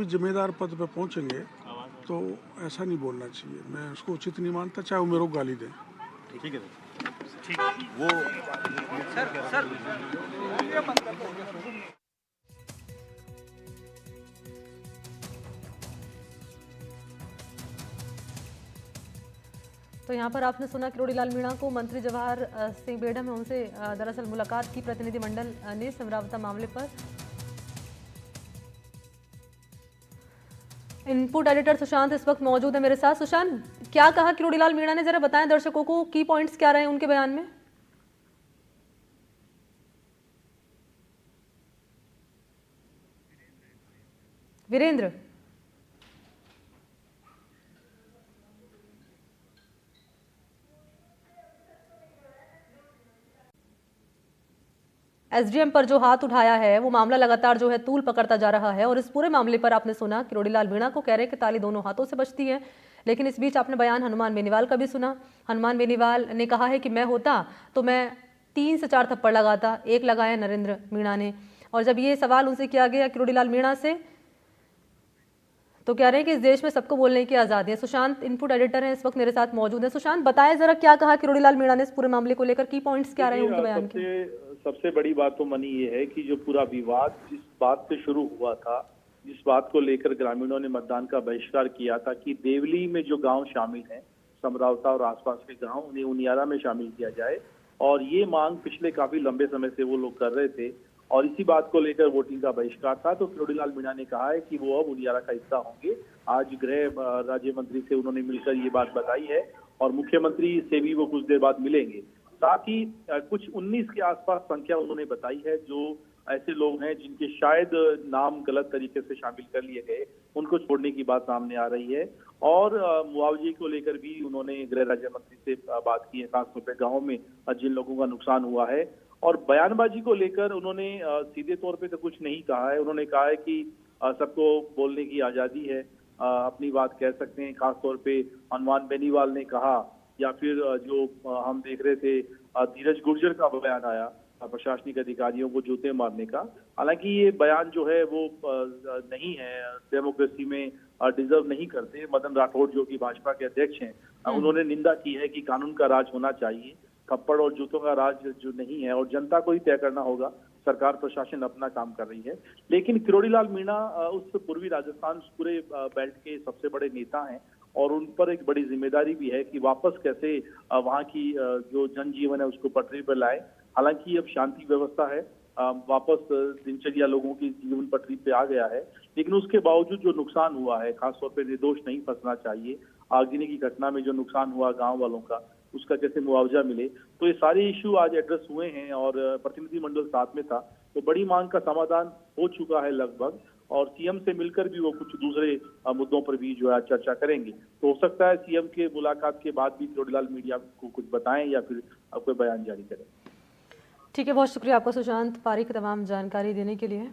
भी जिम्मेदार पद पे पहुंचेंगे तो ऐसा नहीं बोलना चाहिए। मैं उसको उचित नहीं मानता, चाहे वो मेरे को गाली दें। ठीक है ठीक वो सर तो यहाँ पर आपने सुना किरोड़ी लाल मीणा को मंत्री जवाहर सिंह बेढ़म है, उनसे दरअसल मुलाकात की प्रतिनिधिमंडल ने समरावता मामले पर। इनपुट एडिटर सुशांत इस वक्त मौजूद है मेरे साथ। सुशांत, क्या कहा किरोड़ी लाल मीणा ने, जरा बताएं दर्शकों को, की पॉइंट्स क्या रहे उनके बयान में? वीरेंद्र, एसडीएम पर जो हाथ उठाया है वो मामला लगातार जो है तूल पकड़ता जा रहा है, और इस पूरे मामले पर आपने सुना किरोड़ी लाल मीणा को कह रहे कि ताली दोनों हाथों से बजती है। लेकिन इस बीच आपने बयान हनुमान बेनीवाल का भी सुना। हनुमान बेनीवाल ने कहा है कि मैं होता तो मैं 3 से 4 थप्पड़ लगाता, एक लगाया नरेंद्र मीणा ने। और जब ये सवाल उनसे किया गया किरोड़ी लाल मीणा से, तो कह रहे हैं कि इस देश में सबको बोलने की आज़ादी है। सुशांत इनपुट एडिटर हैं, इस वक्त मेरे साथ मौजूद है। सुशांत, बताएं जरा क्या कहा किरोड़ी लाल मीणा ने इस पूरे मामले को लेकर, की पॉइंट्स क्या रहे उनके बयान के? सबसे बड़ी बात तो मनी ये है कि जो पूरा विवाद जिस बात से शुरू हुआ था, जिस बात को लेकर ग्रामीणों ने मतदान का बहिष्कार किया था कि देवली में जो गांव शामिल हैं, समरावता और आसपास के गांव, उन्हें उनियारा में शामिल किया जाए, और ये मांग पिछले काफी लंबे समय से वो लोग कर रहे थे, और इसी बात को लेकर वोटिंग का बहिष्कार था। तो किरोड़ी लाल मीणा ने कहा है कि वो अब उनियारा का हिस्सा होंगे। आज गृह राज्य मंत्री से उन्होंने मिलकर ये बात बताई है, और मुख्यमंत्री से भी वो कुछ देर बाद मिलेंगे। साथ ही कुछ 19 के आसपास संख्या उन्होंने बताई है जो ऐसे लोग हैं जिनके शायद नाम गलत तरीके से शामिल कर लिए गए, उनको छोड़ने की बात सामने आ रही है। और मुआवजे को लेकर भी उन्होंने गृह राज्य मंत्री से बात की है, खासतौर पर गाँव में जिन लोगों का नुकसान हुआ है। और बयानबाजी को लेकर उन्होंने सीधे तौर पे तो कुछ नहीं कहा है। उन्होंने कहा है कि सबको बोलने की आजादी है, अपनी बात कह सकते हैं। खासतौर पे हनुमान बेनीवाल ने कहा, या फिर जो हम देख रहे थे धीरज गुर्जर का बयान आया प्रशासनिक अधिकारियों को जूते मारने का। हालांकि ये बयान जो है वो नहीं है, डेमोक्रेसी में डिजर्व नहीं करते। मदन राठौड़ जो कि भाजपा के अध्यक्ष हैं, उन्होंने निंदा की है कि कानून का राज होना चाहिए, थप्पड़ और जूतों का राज जो नहीं है, और जनता को ही तय करना होगा। सरकार प्रशासन अपना काम कर रही है। लेकिन किरोड़ी लाल मीणा उस पूर्वी राजस्थान पूरे बेल्ट के सबसे बड़े नेता हैं, और उन पर एक बड़ी जिम्मेदारी भी है कि वापस कैसे वहां की जो जनजीवन है उसको पटरी पर लाए। हालांकि अब शांति व्यवस्था है, वापस दिनचर्या लोगों की जीवन पटरी पे आ गया है, लेकिन उसके बावजूद जो नुकसान हुआ है, खासतौर पे निर्दोष नहीं फंसना चाहिए। आगजनी की घटना में जो नुकसान हुआ गांव वालों का, उसका कैसे मुआवजा मिले, तो ये सारे इश्यू आज एड्रेस हुए हैं, और प्रतिनिधिमंडल साथ में था। तो बड़ी मांग का समाधान हो चुका है लगभग, और सीएम से मिलकर भी वो कुछ दूसरे मुद्दों पर भी जो है चर्चा करेंगे। तो हो सकता है सीएम के मुलाकात के बाद भी किरोड़ी लाल मीडिया को कुछ बताएं या फिर कोई बयान जारी करें। ठीक है, बहुत शुक्रिया आपका सुशांत पारी की तमाम जानकारी देने के लिए।